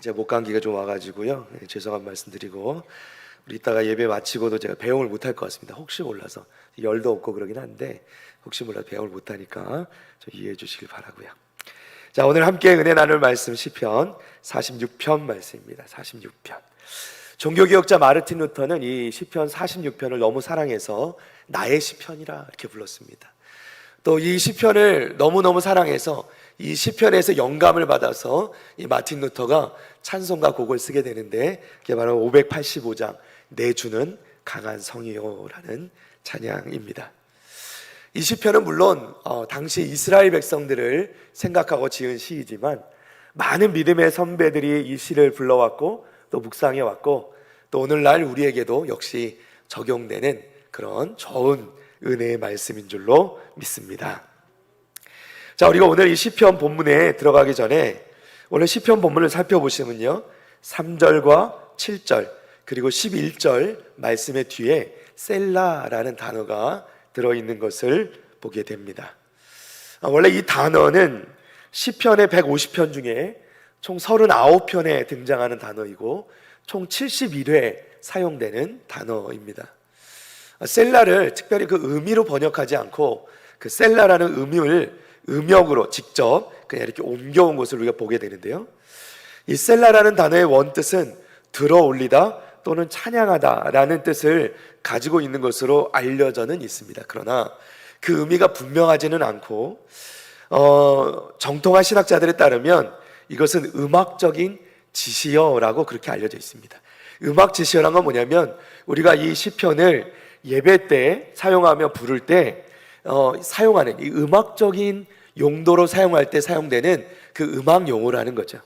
제가 목감기가 좀 와가지고요. 죄송한 말씀드리고 우리 이따가 예배 마치고도 제가 배웅을 못할 것 같습니다. 혹시 몰라서 열도 없고 그러긴 한데 혹시 몰라도 배웅을 못하니까 좀 이해해 주시길 바라고요. 자, 오늘 함께 은혜 나눌 말씀 시편 46편 말씀입니다. 46편. 종교개혁자 마르틴 루터는 이 시편 46편을 너무 사랑해서 나의 시편이라 이렇게 불렀습니다. 또 이 시편을 너무너무 사랑해서 이 시편에서 영감을 받아서 이 마틴 루터가 찬송가 곡을 쓰게 되는데 그게 바로 585장 내 주는 강한 성이요라는 찬양입니다. 이 시편은 물론 당시 이스라엘 백성들을 생각하고 지은 시이지만 많은 믿음의 선배들이 이 시를 불러왔고 또 묵상해 왔고 또 오늘날 우리에게도 역시 적용되는 그런 좋은 은혜의 말씀인 줄로 믿습니다. 자, 우리가 오늘 이 시편 본문에 들어가기 전에 오늘 시편 본문을 살펴보시면요 3절과 7절 그리고 11절 말씀의 뒤에 셀라라는 단어가 들어있는 것을 보게 됩니다. 원래 이 단어는 시편의 150편 중에 총 39편에 등장하는 단어이고 총 71회 사용되는 단어입니다. 셀라를 특별히 그 의미로 번역하지 않고 그 셀라라는 의미를 음역으로 직접 그냥 이렇게 옮겨온 것을 우리가 보게 되는데요, 이 셀라라는 단어의 원뜻은 들어올리다 또는 찬양하다라는 뜻을 가지고 있는 것으로 알려져는 있습니다. 그러나 그 의미가 분명하지는 않고 정통한 신학자들에 따르면 이것은 음악적인 지시어라고 그렇게 알려져 있습니다. 음악 지시어란 건 뭐냐면 우리가 이 시편을 예배 때 사용하며 부를 때 사용하는 이 음악적인 용도로 사용할 때 사용되는 그 음악 용어라는 거죠.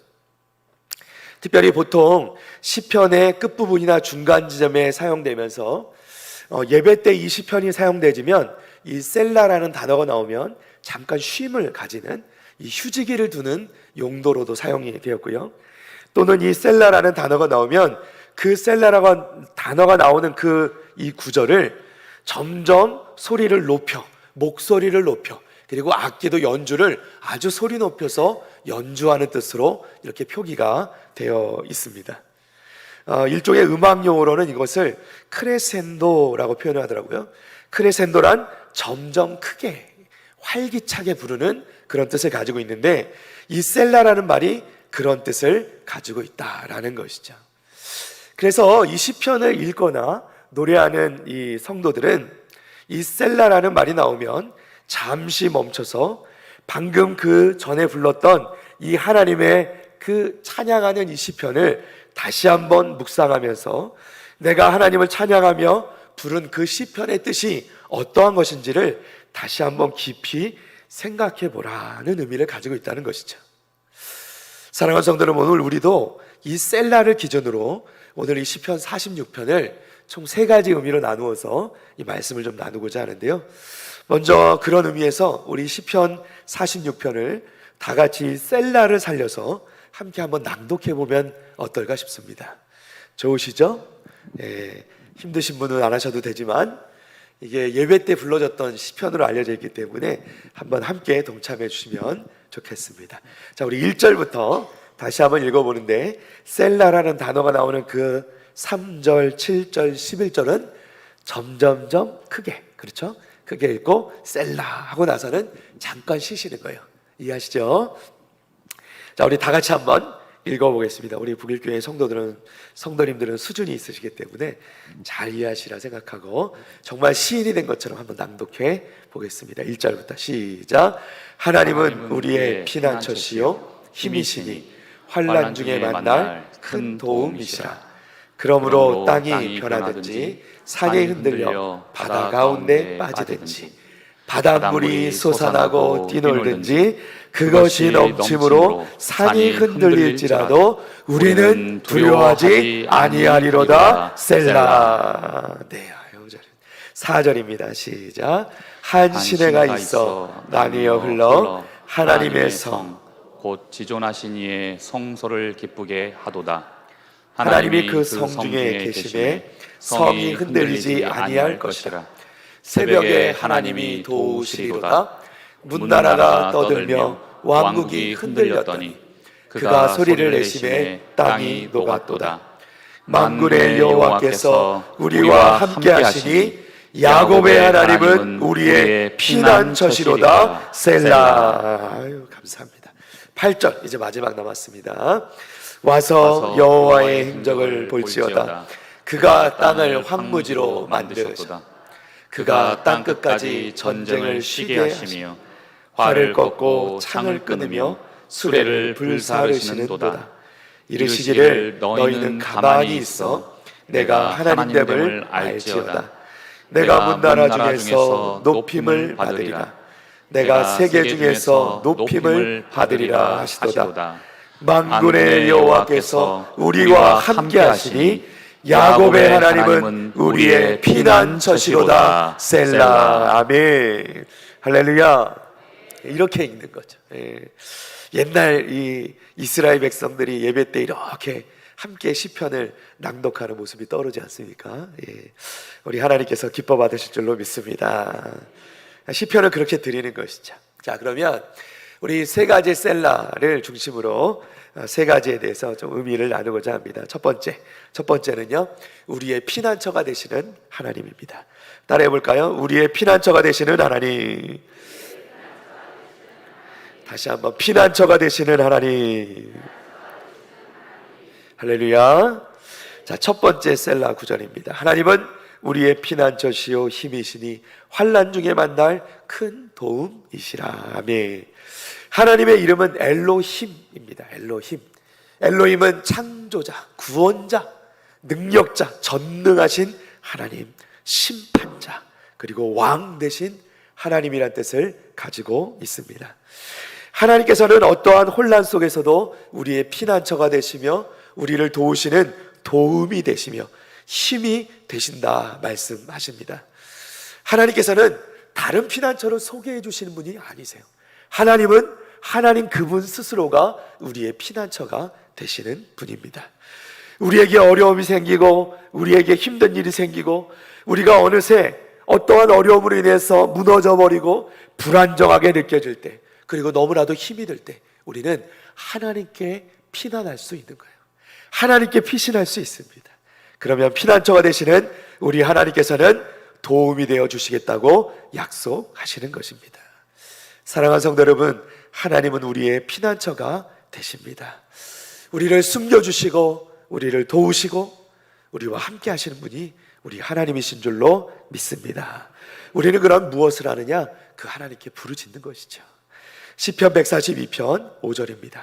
특별히 보통 시편의 끝부분이나 중간 지점에 사용되면서 예배 때 이 시편이 사용되지면 이 셀라라는 단어가 나오면 잠깐 쉼을 가지는 이 휴지기를 두는 용도로도 사용이 되었고요, 또는 이 셀라라는 단어가 나오면 그 셀라라는 단어가 나오는 이 구절을 점점 소리를 높여, 목소리를 높여, 그리고 악기도 연주를 아주 소리 높여서 연주하는 뜻으로 이렇게 표기가 되어 있습니다. 일종의 음악 용어로는 이것을 크레센도라고 표현을 하더라고요. 크레센도란 점점 크게 활기차게 부르는 그런 뜻을 가지고 있는데 이 셀라라는 말이 그런 뜻을 가지고 있다라는 것이죠. 그래서 이 시편을 읽거나 노래하는 이 성도들은 이 셀라라는 말이 나오면 잠시 멈춰서 방금 그 전에 불렀던 이 하나님의 그 찬양하는 이 시편을 다시 한번 묵상하면서 내가 하나님을 찬양하며 부른 그 시편의 뜻이 어떠한 것인지를 다시 한번 깊이 생각해 보라는 의미를 가지고 있다는 것이죠. 사랑하는 성도는 오늘 우리도 이 셀라를 기준으로 오늘 이 시편 46편을 총 3가지 의미로 나누어서 이 말씀을 좀 나누고자 하는데요, 먼저 그런 의미에서 우리 시편 46편을 다 같이 셀라를 살려서 함께 한번 낭독해 보면 어떨까 싶습니다. 좋으시죠? 힘드신 분은 안 하셔도 되지만 이게 예배 때 불러졌던 시편으로 알려져 있기 때문에 한번 함께 동참해 주시면 좋겠습니다. 자, 우리 1절부터 다시 한번 읽어보는데 셀라라는 단어가 나오는 그 3절, 7절, 11절은 점점점 크게, 그렇죠? 크게 읽고 셀라 하고 나서는 잠깐 쉬시는 거예요. 이해하시죠? 자, 우리 다 같이 한번 읽어보겠습니다. 우리 북일교회 성도님들은 수준이 있으시기 때문에 잘 이해하시라 생각하고 정말 시인이 된 것처럼 한번 낭독해 보겠습니다. 1절부터 시작. 하나님은 우리의 피난처시요 힘이시니 환난 중에 만날 큰 도움이시라. 그러므로 땅이 변하든지 산이 흔들려 바다 가운데 빠지든지 바닷물이 솟아나고 뛰놀든지 그것이 넘침으로 산이 흔들릴지라도 우리는 두려워하지 아니하리로다. 셀라. 네, 4절입니다. 시작. 한 시내가 있어 나뉘어 흘러 하나님의 성 곧 지존하신 이의 성소를 기쁘게 하도다. 하나님이 그 성 중에 계심에 성이 흔들리지 아니할 것이라. 새벽에 하나님이 도우시리로다. 문나라가 떠들며 왕국이 흔들렸더니 그가 소리를 내심에 땅이 녹았도다. 만군의 여호와께서 우리와 함께 하시니 야곱의 하나님은 우리의 피난처시로다. 셀라. 아유, 감사합니다. 8절 이제 마지막 남았습니다. 와서 여호와의 행적을 볼지어다. 그가 땅을 황무지로 만드셨다. 그가 땅 끝까지 전쟁을 쉬게 하시며 활을 꺾고 창을 끊으며 수레를 불사르시는도다. 이르시기를 너희는 가만히 있어 내가 하나님됨을 알지어다. 내가 문나라 중에서 높임을 받으리라. 내가 세계 중에서 높임을 받으리라 하시도다. 만군의 여호와께서 우리와 함께 하시니 야곱의 하나님은 우리의 피난처시로다. 셀라. 아멘. 할렐루야. 이렇게 읽는 거죠. 옛날 이 이스라엘 백성들이 예배 때 이렇게 함께 시편을 낭독하는 모습이 떠오르지 않습니까? 우리 하나님께서 기뻐 받으실 줄로 믿습니다. 시편을 그렇게 드리는 것이죠. 자, 그러면 우리 세 가지 셀라를 중심으로 세 가지에 대해서 좀 의미를 나누고자 합니다. 첫 번째는요, 우리의 피난처가 되시는 하나님입니다. 따라해 볼까요? 우리의 피난처가 되시는 하나님. 다시 한번, 피난처가 되시는 하나님. 할렐루야. 자, 첫 번째 셀라 구절입니다. 하나님은 우리의 피난처시요 힘이시니 환난 중에 만날 큰 도움이시라. 아멘. 하나님의 이름은 엘로힘입니다. 엘로힘. 엘로힘은 창조자, 구원자, 능력자, 전능하신 하나님, 심판자, 그리고 왕 대신 하나님이란 뜻을 가지고 있습니다. 하나님께서는 어떠한 혼란 속에서도 우리의 피난처가 되시며 우리를 도우시는 도움이 되시며 힘이 되신다 말씀하십니다. 하나님께서는 다른 피난처를 소개해 주시는 분이 아니세요. 하나님은 하나님 그분 스스로가 우리의 피난처가 되시는 분입니다. 우리에게 어려움이 생기고 우리에게 힘든 일이 생기고 우리가 어느새 어떠한 어려움으로 인해서 무너져 버리고 불안정하게 느껴질 때, 그리고 너무나도 힘이 들 때 우리는 하나님께 피난할 수 있는 거예요. 하나님께 피신할 수 있습니다. 그러면 피난처가 되시는 우리 하나님께서는 도움이 되어 주시겠다고 약속하시는 것입니다. 사랑하는 성도 여러분, 하나님은 우리의 피난처가 되십니다. 우리를 숨겨주시고 우리를 도우시고 우리와 함께 하시는 분이 우리 하나님이신 줄로 믿습니다. 우리는 그럼 무엇을 하느냐? 그 하나님께 부르짖는 것이죠. 시편 142편 5절입니다.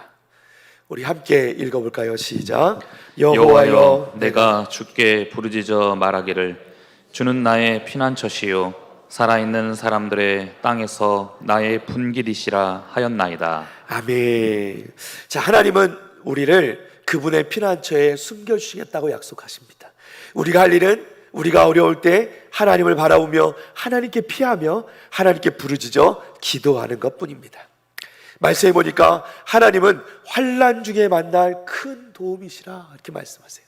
우리 함께 읽어볼까요? 시작. 여호와여, 내가 주께 부르짖어 말하기를 주는 나의 피난처시요 살아있는 사람들의 땅에서 나의 분길이시라 하였나이다. 아멘. 자, 하나님은 우리를 그분의 피난처에 숨겨주시겠다고 약속하십니다. 우리가 할 일은 우리가 어려울 때 하나님을 바라보며 하나님께 피하며 하나님께 부르짖어 기도하는 것뿐입니다. 말씀해 보니까 하나님은 환난 중에 만날 큰 도움이시라 이렇게 말씀하세요.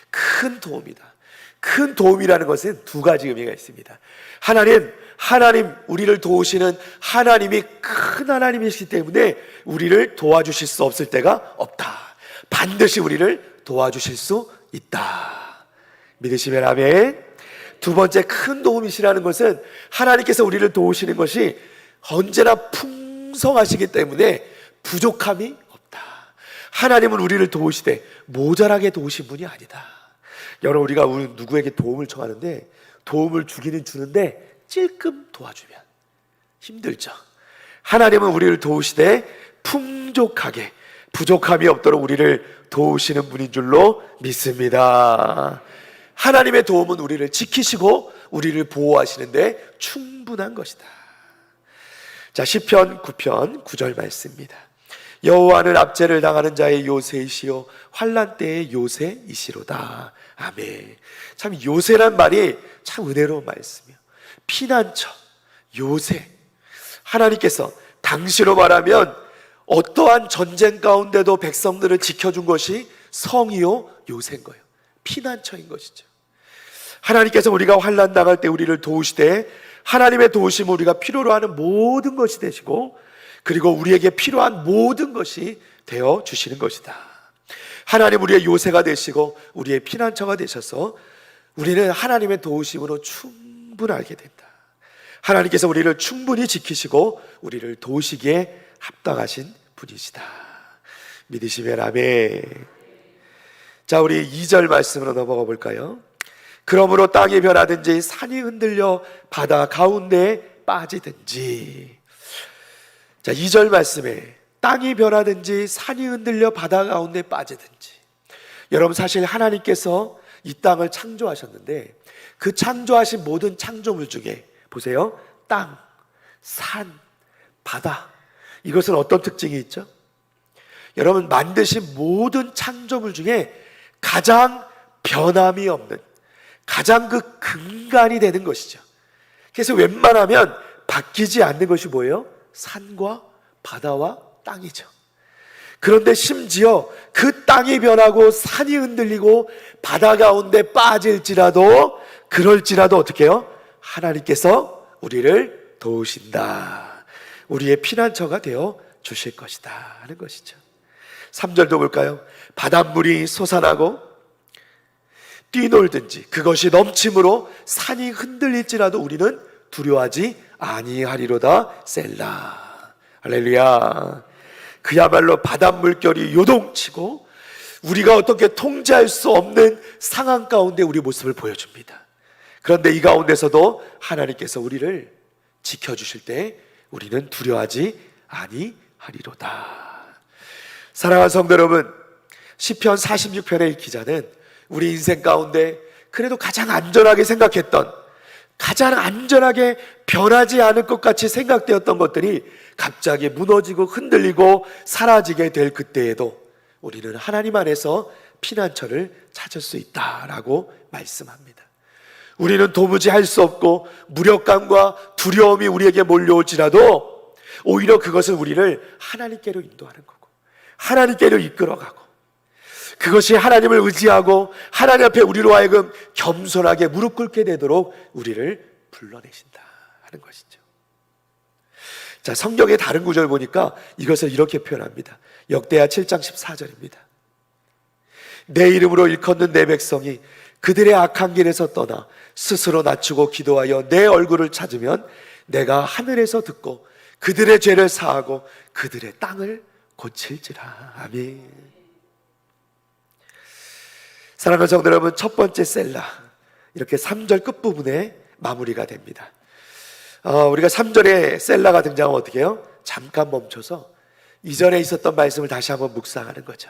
큰 도움이다. 큰 도움이라는 것은 두 가지 의미가 있습니다. 하나님 우리를 도우시는 하나님이 큰 하나님이시기 때문에 우리를 도와주실 수 없을 때가 없다. 반드시 우리를 도와주실 수 있다. 믿으시면 아멘. 두 번째, 큰 도움이시라는 것은 하나님께서 우리를 도우시는 것이 언제나 풍성하시기 때문에 부족함이 없다. 하나님은 우리를 도우시되 모자라게 도우신 분이 아니다. 여러분, 우리가 누구에게 도움을 청하는데 도움을 주기는 주는데 찔끔 도와주면 힘들죠. 하나님은 우리를 도우시되 풍족하게 부족함이 없도록 우리를 도우시는 분인 줄로 믿습니다. 하나님의 도움은 우리를 지키시고 우리를 보호하시는데 충분한 것이다. 자, 시편 9편 9절 말씀입니다. 여호와는 압제를 당하는 자의 요새이시요 환난 때의 요새이시로다. 아멘. 참 요새란 말이 참 은혜로운 말씀이에요. 피난처, 요새. 하나님께서 당시로 말하면 어떠한 전쟁 가운데도 백성들을 지켜준 것이 성이요 요새인 거예요. 피난처인 것이죠. 하나님께서 우리가 환난 당할 때 우리를 도우시되 하나님의 도우심은 우리가 필요로 하는 모든 것이 되시고, 그리고 우리에게 필요한 모든 것이 되어 주시는 것이다. 하나님 우리의 요새가 되시고 우리의 피난처가 되셔서 우리는 하나님의 도우심으로 충분하게 된다. 하나님께서 우리를 충분히 지키시고 우리를 도우시기에 합당하신 분이시다. 믿으시면 아멘. 자, 우리 2절 말씀으로 넘어가 볼까요? 그러므로 땅이 변하든지 산이 흔들려 바다 가운데에 빠지든지. 자, 2절 말씀에 땅이 변하든지 산이 흔들려 바다 가운데 빠지든지. 여러분, 사실 하나님께서 이 땅을 창조하셨는데 그 창조하신 모든 창조물 중에 보세요. 땅, 산, 바다. 이것은 어떤 특징이 있죠? 여러분, 만드신 모든 창조물 중에 가장 변함이 없는, 가장 그 근간이 되는 것이죠. 그래서 웬만하면 바뀌지 않는 것이 뭐예요? 산과 바다와 땅이죠. 그런데 심지어 그 땅이 변하고 산이 흔들리고 바다 가운데 빠질지라도, 그럴지라도 어떻게 해요? 하나님께서 우리를 도우신다. 우리의 피난처가 되어 주실 것이다 하는 것이죠. 3절도 볼까요? 바닷물이 솟아나고 뛰놀든지 그것이 넘침으로 산이 흔들릴지라도 우리는 두려워하지 아니하리로다. 셀라. 할렐루야. 그야말로 바닷물결이 요동치고 우리가 어떻게 통제할 수 없는 상황 가운데 우리 모습을 보여줍니다. 그런데 이 가운데서도 하나님께서 우리를 지켜주실 때 우리는 두려워하지 아니하리로다. 사랑하는 성도 여러분, 시편 46편의 기자는 우리 인생 가운데 그래도 가장 안전하게 생각했던, 가장 안전하게 변하지 않을 것 같이 생각되었던 것들이 갑자기 무너지고 흔들리고 사라지게 될 그때에도 우리는 하나님 안에서 피난처를 찾을 수 있다라고 말씀합니다. 우리는 도무지 할 수 없고 무력감과 두려움이 우리에게 몰려올지라도 오히려 그것은 우리를 하나님께로 인도하는 거고 하나님께로 이끌어가고, 그것이 하나님을 의지하고 하나님 앞에 우리로 하여금 겸손하게 무릎 꿇게 되도록 우리를 불러내신다 하는 것이죠. 자, 성경의 다른 구절 보니까 이것을 이렇게 표현합니다. 역대하 7장 14절입니다. 내 이름으로 일컫는 내 백성이 그들의 악한 길에서 떠나 스스로 낮추고 기도하여 내 얼굴을 찾으면 내가 하늘에서 듣고 그들의 죄를 사하고 그들의 땅을 고칠지라. 아멘. 사랑하는 성도 여러분, 첫 번째 셀라, 이렇게 3절 끝부분에 마무리가 됩니다. 우리가 3절에 셀라가 등장하면 어떻게 해요? 잠깐 멈춰서 이전에 있었던 말씀을 다시 한번 묵상하는 거죠.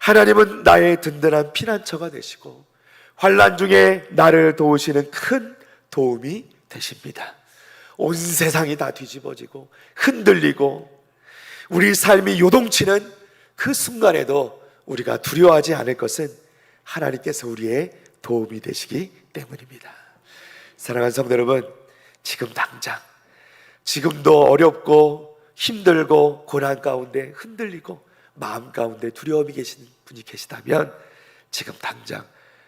하나님은 나의 든든한 피난처가 되시고 환난 중에 나를 도우시는 큰 도움이 되십니다. 온 세상이 다 뒤집어지고 흔들리고 우리 삶이 요동치는 그 순간에도 우리가 두려워하지 않을 것은 하나님께서 우리의 도움이 되시기 때문입니다. 사랑하는 성도 여러분, 지금 당장, 지금도 어렵고 힘들고 고난 가운데 흔들리고 마음 가운데 두려움이 계신 분이 계시다면 지금 당장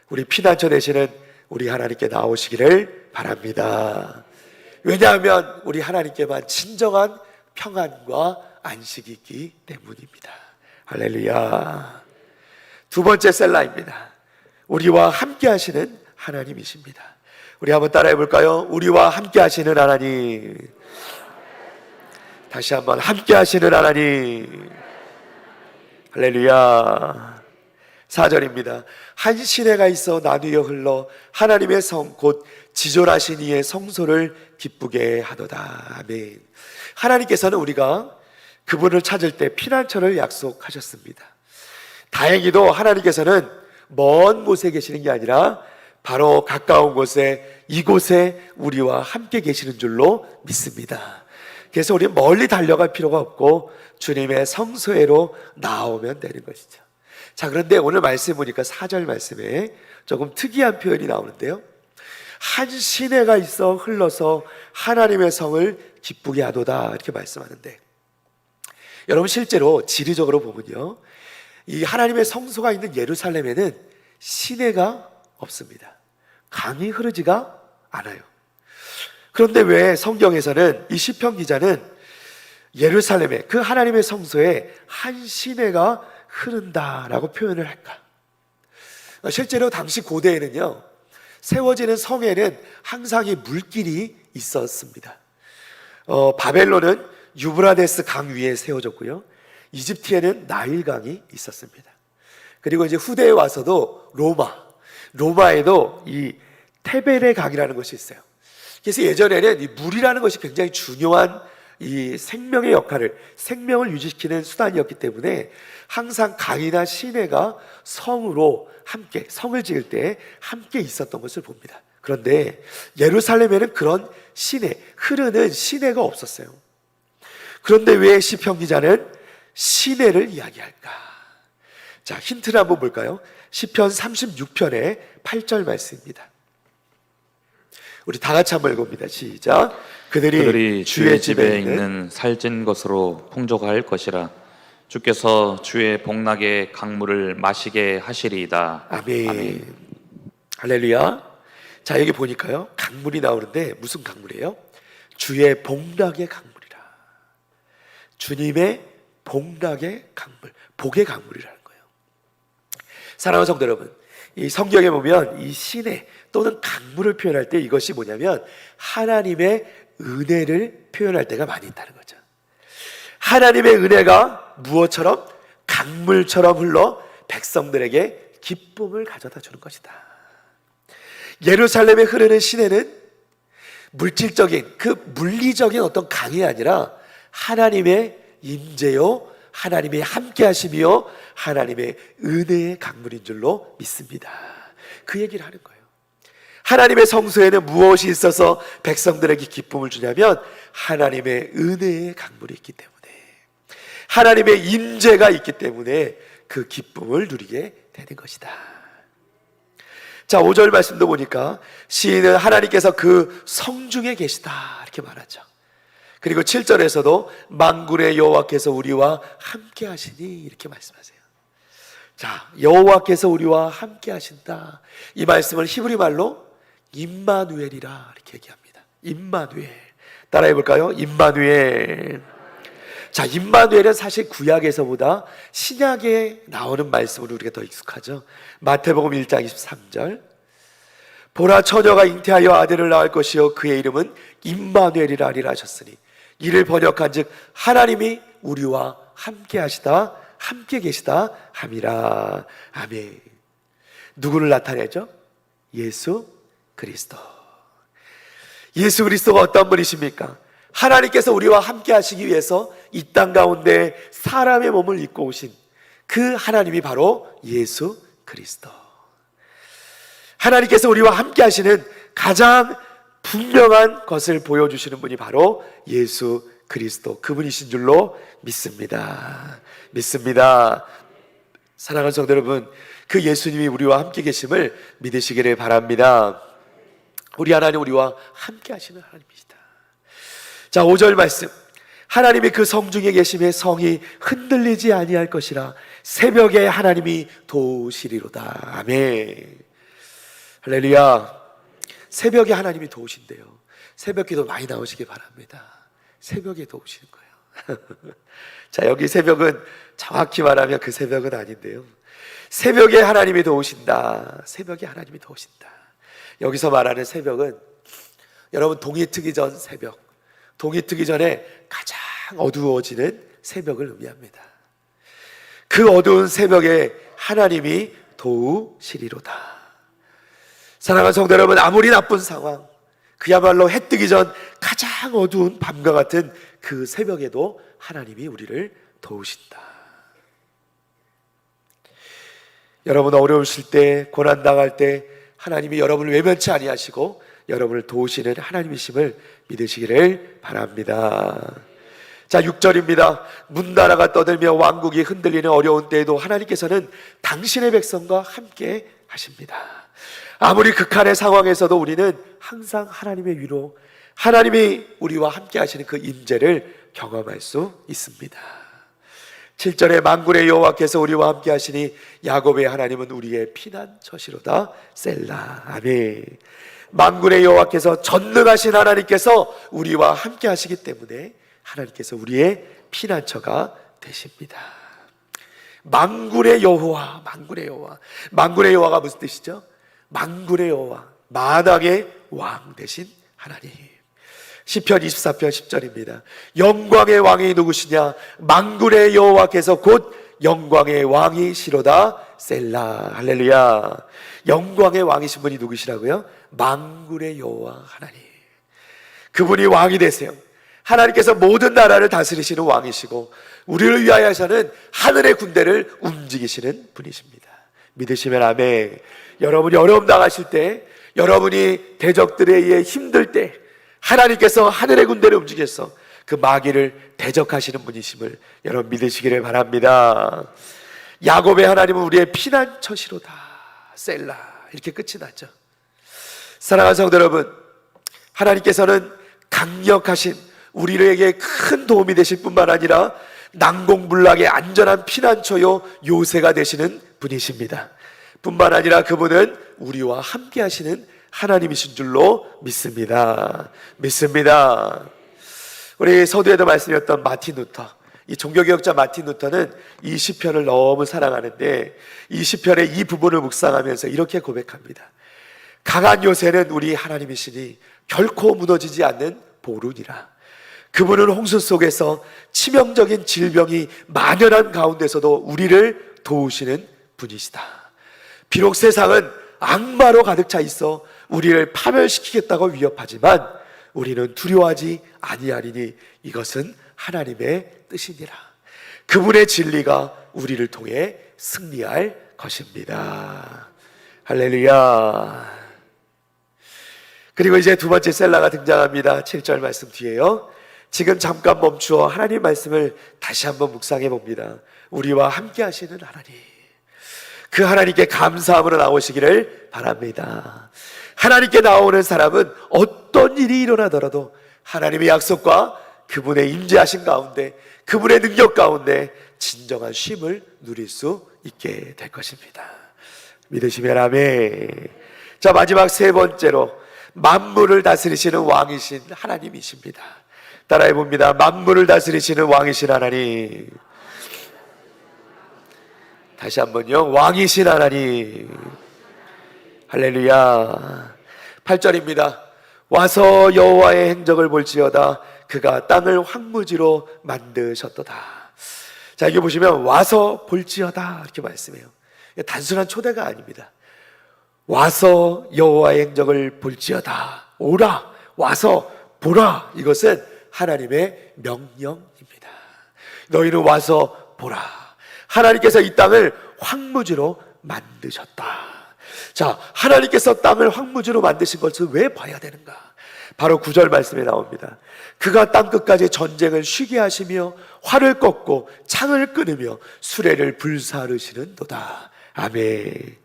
우리 피난처 되시는 우리 하나님께 나오시기를 바랍니다. 왜냐하면 우리 하나님께만 진정한 평안과 안식이 있기 때문입니다. 할렐루야. 두 번째 셀라입니다. 우리와 함께 하시는 하나님이십니다. 우리 한번 따라해 볼까요? 우리와 함께 하시는 하나님. 다시 한번 함께 하시는 하나님. 할렐루야. 4절입니다. 한 시내가 있어 나뉘어 흘러 하나님의 성 곧 지존하신 이의 성소를 기쁘게 하도다. 아멘. 하나님께서는 우리가 그분을 찾을 때 피난처를 약속하셨습니다. 다행히도 하나님께서는 먼 곳에 계시는 게 아니라 바로 가까운 곳에, 이곳에 우리와 함께 계시는 줄로 믿습니다. 그래서 우리는 멀리 달려갈 필요가 없고 주님의 성소에로 나오면 되는 것이죠. 자, 그런데 오늘 말씀 보니까 4절 말씀에 조금 특이한 표현이 나오는데요. 한 시내가 있어 흘러서 하나님의 성을 기쁘게 하도다 이렇게 말씀하는데, 여러분 실제로 지리적으로 보면요, 이 하나님의 성소가 있는 예루살렘에는 시내가 없습니다. 강이 흐르지가 않아요. 그런데 왜 성경에서는 이 시편 기자는 예루살렘에, 그 하나님의 성소에 한 시내가 흐른다라고 표현을 할까? 실제로 당시 고대에는요, 세워지는 성에는 항상 이 물길이 있었습니다. 바벨론은 유브라데스 강 위에 세워졌고요, 이집트에는 나일강이 있었습니다. 그리고 이제 후대에 와서도 로마에도 이 테베레 강이라는 것이 있어요. 그래서 예전에는 이 물이라는 것이 굉장히 중요한 이 생명의 역할을, 생명을 유지시키는 수단이었기 때문에 항상 강이나 시내가 성으로 함께, 성을 지을 때 함께 있었던 것을 봅니다. 그런데 예루살렘에는 그런 시내, 흐르는 시내가 없었어요. 그런데 왜 시편 기자는 시내를 이야기할까? 자, 힌트를 한번 볼까요? 시편 36편의 8절 말씀입니다. 우리 다 같이 한번 읽어봅니다. 시작. 그들이 주의 집에 있는 살찐 것으로 풍족할 것이라. 주께서 주의 복락의 강물을 마시게 하시리이다. 아멘. 아멘. 할렐루야. 자, 여기 보니까요, 강물이 나오는데 무슨 강물이에요? 주의 복락의 강물이라. 주님의 복락의 강물, 복의 강물이라는 거예요. 사랑하는 성도 여러분, 이 성경에 보면 이 시내 또는 강물을 표현할 때 이것이 뭐냐면 하나님의 은혜를 표현할 때가 많이 있다는 거죠. 하나님의 은혜가 무엇처럼? 강물처럼 흘러 백성들에게 기쁨을 가져다 주는 것이다. 예루살렘에 흐르는 시내는 물질적인, 그 물리적인 어떤 강이 아니라 하나님의 임재요, 하나님의 함께 하심이요, 하나님의 은혜의 강물인 줄로 믿습니다. 그 얘기를 하는 거예요. 하나님의 성소에는 무엇이 있어서 백성들에게 기쁨을 주냐면 하나님의 은혜의 강물이 있기 때문에, 하나님의 임재가 있기 때문에 그 기쁨을 누리게 되는 것이다. 자, 5절 말씀도 보니까 시인은 하나님께서 그 성중에 계시다 이렇게 말하죠. 그리고 7절에서도 만군의 여호와께서 우리와 함께 하시니 이렇게 말씀하세요. 자, 여호와께서 우리와 함께 하신다, 이 말씀을 히브리 말로 임마누엘이라 이렇게 얘기합니다. 임마누엘. 따라해 볼까요? 임마누엘. 자, 임마누엘은 사실 구약에서보다 신약에 나오는 말씀으로 우리가 더 익숙하죠. 마태복음 1장 23절. 보라, 처녀가 잉태하여 아들을 낳을 것이요 그의 이름은 임마누엘이라 하리라 하셨으니, 이를 번역한즉 하나님이 우리와 함께 하시다, 함께 계시다 함이라. 아멘. 누구를 나타내죠? 예수 그리스도. 예수 그리스도가 어떤 분이십니까? 하나님께서 우리와 함께 하시기 위해서 이 땅 가운데 사람의 몸을 입고 오신 그 하나님이 바로 예수 그리스도. 하나님께서 우리와 함께 하시는 가장 분명한 것을 보여주시는 분이 바로 예수 그리스도, 그분이신 줄로 믿습니다. 믿습니다. 사랑하는 성도 여러분, 그 예수님이 우리와 함께 계심을 믿으시기를 바랍니다. 우리 하나님, 우리와 함께 하시는 하나님이시다. 자, 5절 말씀. 하나님이 그 성중에 계심에 성이 흔들리지 아니할 것이라. 새벽에 하나님이 도우시리로다. 아멘. 할렐루야. 새벽에 하나님이 도우신대요. 새벽 기도 많이 나오시기 바랍니다. 새벽에 도우시는 거예요. 자, 여기 새벽은 정확히 말하면 그 새벽은 아닌데요, 새벽에 하나님이 도우신다. 새벽에 하나님이 도우신다. 여기서 말하는 새벽은 여러분, 동이 트기 전 새벽, 동이 트기 전에 가장 어두워지는 새벽을 의미합니다. 그 어두운 새벽에 하나님이 도우시리로다. 사랑하는 성도 여러분, 아무리 나쁜 상황, 그야말로 해 뜨기 전 가장 어두운 밤과 같은 그 새벽에도 하나님이 우리를 도우신다. 여러분 어려우실 때, 고난당할 때 하나님이 여러분을 외면치 아니하시고 여러분을 도우시는 하나님이심을 믿으시기를 바랍니다. 자, 6절입니다. 문나라가 떠들며 왕국이 흔들리는 어려운 때에도 하나님께서는 당신의 백성과 함께 하십니다. 아무리 극한의 상황에서도 우리는 항상 하나님의 위로, 하나님이 우리와 함께 하시는 그 임재를 경험할 수 있습니다. 7절에 만군의 여호와께서 우리와 함께 하시니 야곱의 하나님은 우리의 피난처시로다. 셀라. 아멘. 만군의 여호와께서 전능하신 하나님께서 우리와 함께 하시기 때문에 하나님께서 우리의 피난처가 되십니다. 만군의 여호와, 만군의 여호와. 만군의 여호와가 무슨 뜻이죠? 만군의 여호와, 만왕의 왕 되신 하나님. 시편 24편 10절입니다. 영광의 왕이 누구시냐? 만군의 여호와께서 곧 영광의 왕이시로다. 셀라. 할렐루야. 영광의 왕이신 분이 누구시라고요? 만군의 여호와 하나님. 그분이 왕이 되세요. 하나님께서 모든 나라를 다스리시는 왕이시고 우리를 위하여서는 하늘의 군대를 움직이시는 분이십니다. 믿으시면 아멘. 여러분이 어려움 당하실 때, 여러분이 대적들에 의해 힘들 때 하나님께서 하늘의 군대를 움직여서 그 마귀를 대적하시는 분이심을 여러분 믿으시기를 바랍니다. 야곱의 하나님은 우리의 피난처시로다. 셀라. 이렇게 끝이 났죠. 사랑하는 성도 여러분, 하나님께서는 강력하신 우리에게 큰 도움이 되실 뿐만 아니라 난공불락의 안전한 피난처요 요새가 되시는 분이십니다. 뿐만 아니라 그분은 우리와 함께 하시는 하나님이신 줄로 믿습니다. 우리 서두에도 말씀드렸던 마틴 루터, 이 종교개혁자 마틴 루터는 이 시편을 너무 사랑하는데 이 시편의 이 부분을 묵상하면서 이렇게 고백합니다. 강한 요새는 우리 하나님이시니 결코 무너지지 않는 보루니라. 그분은 홍수 속에서 치명적인 질병이 만연한 가운데서도 우리를 도우시는 분이시다. 비록 세상은 악마로 가득 차 있어 우리를 파멸시키겠다고 위협하지만 우리는 두려워하지 아니하리니 이것은 하나님의 뜻이니라. 그분의 진리가 우리를 통해 승리할 것입니다. 할렐루야. 그리고 이제 두 번째 셀라가 등장합니다. 7절 말씀 뒤에요. 지금 잠깐 멈추어 하나님 말씀을 다시 한번 묵상해 봅니다. 우리와 함께 하시는 하나님, 그 하나님께 감사함으로 나오시기를 바랍니다. 하나님께 나오는 사람은 어떤 일이 일어나더라도 하나님의 약속과 그분의 임재하신 가운데, 그분의 능력 가운데 진정한 쉼을 누릴 수 있게 될 것입니다. 믿으시면 아멘. 자, 마지막 세 번째로 만물을 다스리시는 왕이신 하나님이십니다. 따라해 봅니다. 만물을 다스리시는 왕이신 하나님. 다시 한번요. 왕이신 하나님. 할렐루야. 8절입니다. 와서 여호와의 행적을 볼지어다. 그가 땅을 황무지로 만드셨도다. 자, 여기 보시면 와서 볼지어다 이렇게 말씀해요. 단순한 초대가 아닙니다. 와서 여호와의 행적을 볼지어다. 오라, 와서 보라. 이것은 하나님의 명령입니다. 너희는 와서 보라. 하나님께서 이 땅을 황무지로 만드셨다. 자, 하나님께서 땅을 황무지로 만드신 것을 왜 봐야 되는가? 바로 9절 말씀에 나옵니다. 그가 땅끝까지 전쟁을 쉬게 하시며 활을 꺾고 창을 끊으며 수레를 불사르시는도다. 아멘.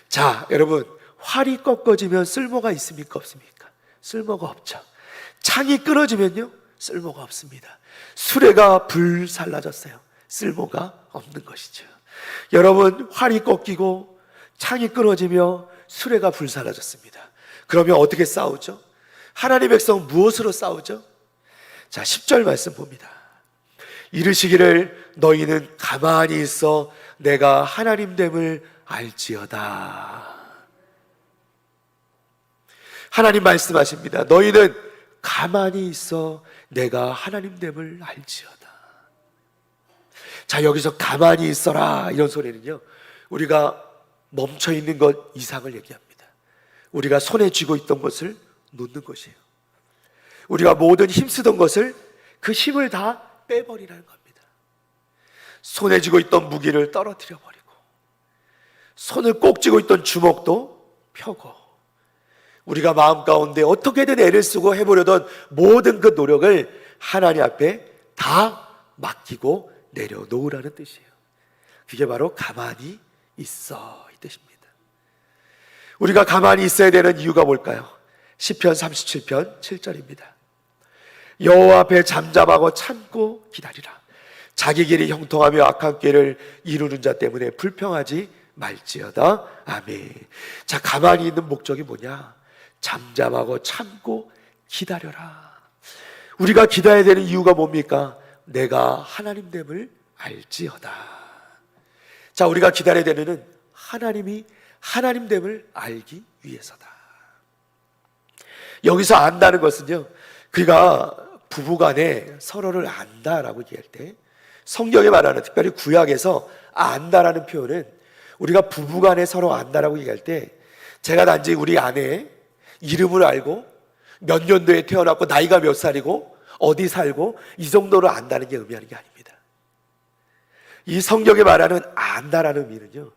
자, 여러분, 활이 꺾어지면 쓸모가 있습니까? 없습니까? 쓸모가 없죠. 창이 끊어지면요, 쓸모가 없습니다. 수레가 불살라졌어요. 쓸모가 없는 것이죠. 여러분, 활이 꺾이고 창이 끊어지며 수레가 불살라졌습니다. 그러면 어떻게 싸우죠? 하나님의 백성 무엇으로 싸우죠? 자, 10절 말씀 봅니다. 이르시기를 너희는 가만히 있어 내가 하나님됨을 알지어다. 하나님 말씀하십니다. 너희는 가만히 있어 내가 하나님됨을 알지어다. 자, 여기서 가만히 있어라 이런 소리는요, 우리가 멈춰있는 것 이상을 얘기합니다. 우리가 손에 쥐고 있던 것을 놓는 것이에요. 우리가 모든 힘쓰던 것을, 그 힘을 다 빼버리라는 겁니다. 손에 쥐고 있던 무기를 떨어뜨려 버리고, 손을 꼭 쥐고 있던 주먹도 펴고, 우리가 마음 가운데 어떻게든 애를 쓰고 해보려던 모든 그 노력을 하나님 앞에 다 맡기고 내려놓으라는 뜻이에요. 그게 바로 가만히 있어 이 뜻입니다. 우리가 가만히 있어야 되는 이유가 뭘까요? 시편 37편 7절입니다. 여호와 앞에 잠잠하고 참고 기다리라. 자기 길이 형통하며 악한 길을 이루는 자 때문에 불평하지 말지어다. 아멘. 자, 가만히 있는 목적이 뭐냐? 잠잠하고 참고 기다려라. 우리가 기다려야 되는 이유가 뭡니까? 내가 하나님됨을 알지어다. 자, 우리가 기다려야 되는 이유는 하나님이 하나님됨을 알기 위해서다. 여기서 안다는 것은요, 그가 부부간에 서로를 안다라고 얘기할 때, 성경에 말하는, 특별히 구약에서 안다라는 표현은 우리가 부부간에 서로 안다라고 얘기할 때, 제가 단지 우리 아내의 이름을 알고 몇 년도에 태어났고 나이가 몇 살이고 어디 살고 이 정도로 안다는 게 의미하는 게 아닙니다. 이 성경에 말하는 안다라는 의미는요,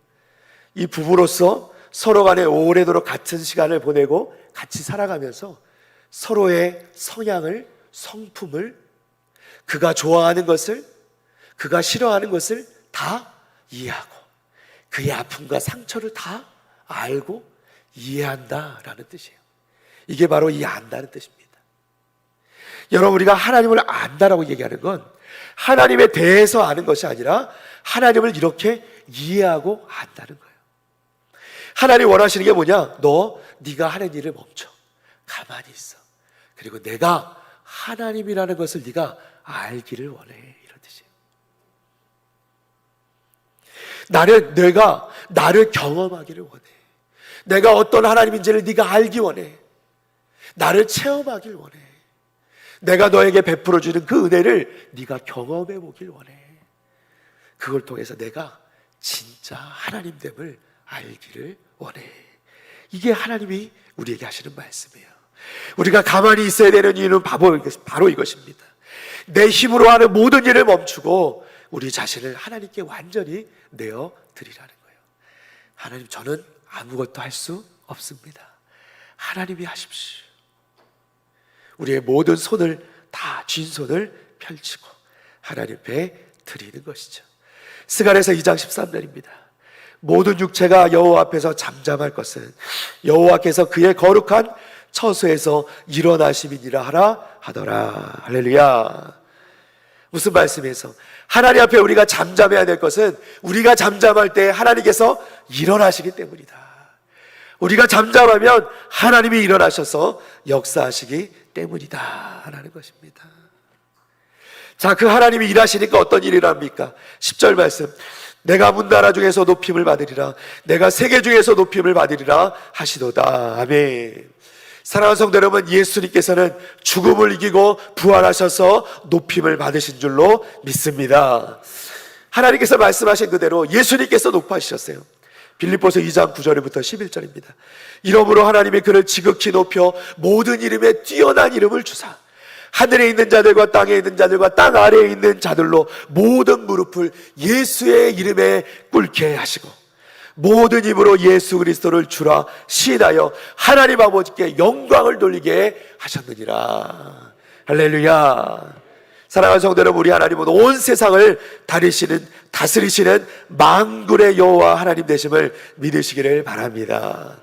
이 부부로서 서로 간에 오래도록 같은 시간을 보내고 같이 살아가면서 서로의 성향을, 성품을, 그가 좋아하는 것을, 그가 싫어하는 것을 다 이해하고 그의 아픔과 상처를 다 알고 이해한다라는 뜻이에요. 이게 바로 이 안다는 뜻입니다. 여러분, 우리가 하나님을 안다라고 얘기하는 건 하나님에 대해서 아는 것이 아니라 하나님을 이렇게 이해하고 안다는 거예요. 하나님 원하시는 게 뭐냐? 네가 하는 일을 멈춰. 가만히 있어. 그리고 내가 하나님이라는 것을 네가 알기를 원해. 이런 뜻이에요. 내가 나를 경험하기를 원해. 내가 어떤 하나님인지를 네가 알기 원해. 나를 체험하길 원해. 내가 너에게 베풀어주는 그 은혜를 네가 경험해 보길 원해. 그걸 통해서 내가 진짜 하나님됨을 알기를 원해. 이게 하나님이 우리에게 하시는 말씀이에요. 우리가 가만히 있어야 되는 이유는 바로 이것입니다. 내 힘으로 하는 모든 일을 멈추고 우리 자신을 하나님께 완전히 내어 드리라는 거예요. 하나님, 저는 아무것도 할 수 없습니다. 하나님이 하십시오. 우리의 모든 손을 다 쥔손을 펼치고 하나님 앞에 드리는 것이죠. 스가랴서 2장 13절입니다. 모든 육체가 여호와 앞에서 잠잠할 것은 여호와께서 그의 거룩한 처소에서 일어나심이니라 하더라. 할렐루야. 무슨 말씀에서? 하나님 앞에 우리가 잠잠해야 될 것은 우리가 잠잠할 때 하나님께서 일어나시기 때문이다. 우리가 잠잠하면 하나님이 일어나셔서 역사하시기 때문이다 라는 것입니다. 자, 그 하나님이 일하시니까 어떤 일을 합니까? 10절 말씀, 내가 문나라 중에서 높임을 받으리라, 내가 세계 중에서 높임을 받으리라 하시도다. 아멘. 사랑하는 성도 여러분, 예수님께서는 죽음을 이기고 부활하셔서 높임을 받으신 줄로 믿습니다. 하나님께서 말씀하신 그대로 예수님께서 높아지셨어요. 빌립보서 2장 9절부터 11절입니다. 이러므로 하나님이 그를 지극히 높여 모든 이름에 뛰어난 이름을 주사 하늘에 있는 자들과 땅에 있는 자들과 땅 아래에 있는 자들로 모든 무릎을 예수의 이름에 꿇게 하시고 모든 입으로 예수 그리스도를 주라 시인하여 하나님 아버지께 영광을 돌리게 하셨느니라. 할렐루야. 사랑하는 성도 여러분, 우리 하나님은 온 세상을 다스리시는 만군의 여호와 하나님 되심을 믿으시기를 바랍니다.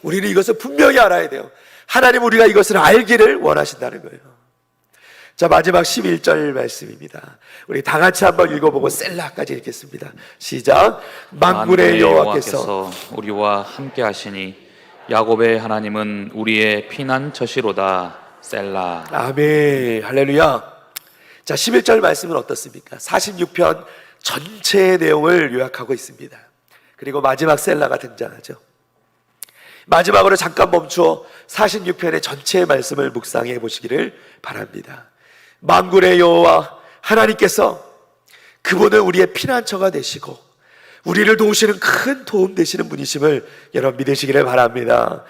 우리는 이것을 분명히 알아야 돼요. 하나님, 우리가 이것을 알기를 원하신다는 거예요. 자, 마지막 11절 말씀입니다. 우리 다 같이 한번 읽어보고 셀라까지 읽겠습니다. 시작. 만군의 여호와께서 우리와 함께 하시니 야곱의 하나님은 우리의 피난처시로다. 셀라. 아멘. 할렐루야. 자, 11절 말씀은 어떻습니까? 46편 전체의 내용을 요약하고 있습니다. 그리고 마지막 셀라가 등장하죠. 마지막으로 잠깐 멈추어 46편의 전체의 말씀을 묵상해 보시기를 바랍니다. 만군의 여호와 하나님께서 그분은 우리의 피난처가 되시고 우리를 도우시는 큰 도움 되시는 분이심을 여러분 믿으시기를 바랍니다.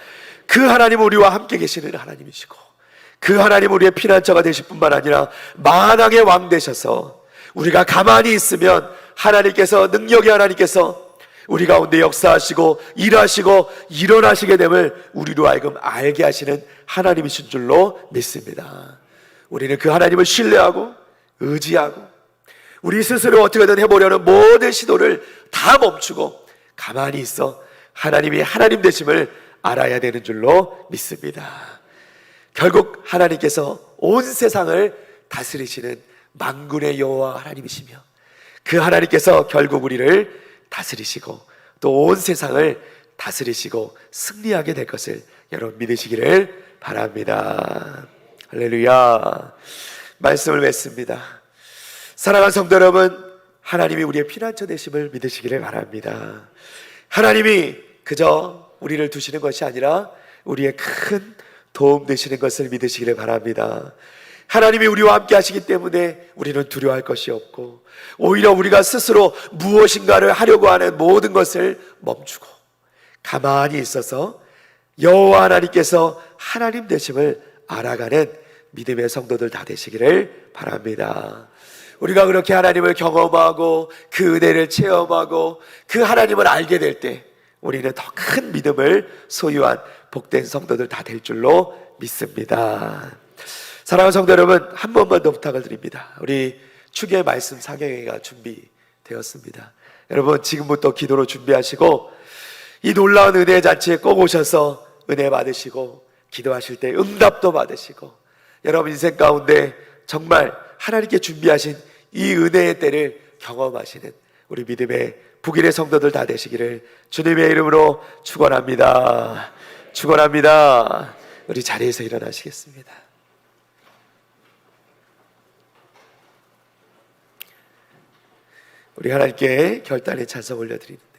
그 하나님은 우리와 함께 계시는 하나님이시고 그 하나님 우리의 피난처가 되실 뿐만 아니라 만왕의 왕 되셔서 우리가 가만히 있으면 하나님께서, 능력의 하나님께서 우리 가운데 역사하시고 일하시고 일어나시게 됨을 우리로 하여금 알게 하시는 하나님이신 줄로 믿습니다. 우리는 그 하나님을 신뢰하고 의지하고 우리 스스로 어떻게든 해보려는 모든 시도를 다 멈추고 가만히 있어 하나님이 하나님 되심을 알아야 되는 줄로 믿습니다. 결국 하나님께서 온 세상을 다스리시는 만군의 여호와 하나님이시며 그 하나님께서 결국 우리를 다스리시고 또 온 세상을 다스리시고 승리하게 될 것을 여러분 믿으시기를 바랍니다. 할렐루야. 말씀을 맺습니다. 사랑하는 성도 여러분, 하나님이 우리의 피난처 되심을 믿으시기를 바랍니다. 하나님이 그저 우리를 두시는 것이 아니라 우리의 큰 도움 되시는 것을 믿으시기를 바랍니다. 하나님이 우리와 함께 하시기 때문에 우리는 두려워할 것이 없고, 오히려 우리가 스스로 무엇인가를 하려고 하는 모든 것을 멈추고 가만히 있어서 여호와 하나님께서 하나님 되심을 알아가는 믿음의 성도들 다 되시기를 바랍니다. 우리가 그렇게 하나님을 경험하고 그 은혜를 체험하고 그 하나님을 알게 될 때 우리는 더 큰 믿음을 소유한 복된 성도들 다 될 줄로 믿습니다. 사랑하는 성도 여러분, 한 번만 더 부탁을 드립니다. 우리 축의 말씀 상영회가 준비되었습니다. 여러분 지금부터 기도로 준비하시고 이 놀라운 은혜 잔치에 꼭 오셔서 은혜 받으시고 기도하실 때 응답도 받으시고 여러분 인생 가운데 정말 하나님께 준비하신 이 은혜의 때를 경험하시는 우리 믿음의 북일의 성도들 다 되시기를 주님의 이름으로 축원합니다. 축원합니다. 우리 자리에서 일어나시겠습니다. 우리 하나님께 결단의 찬송 올려드립니다.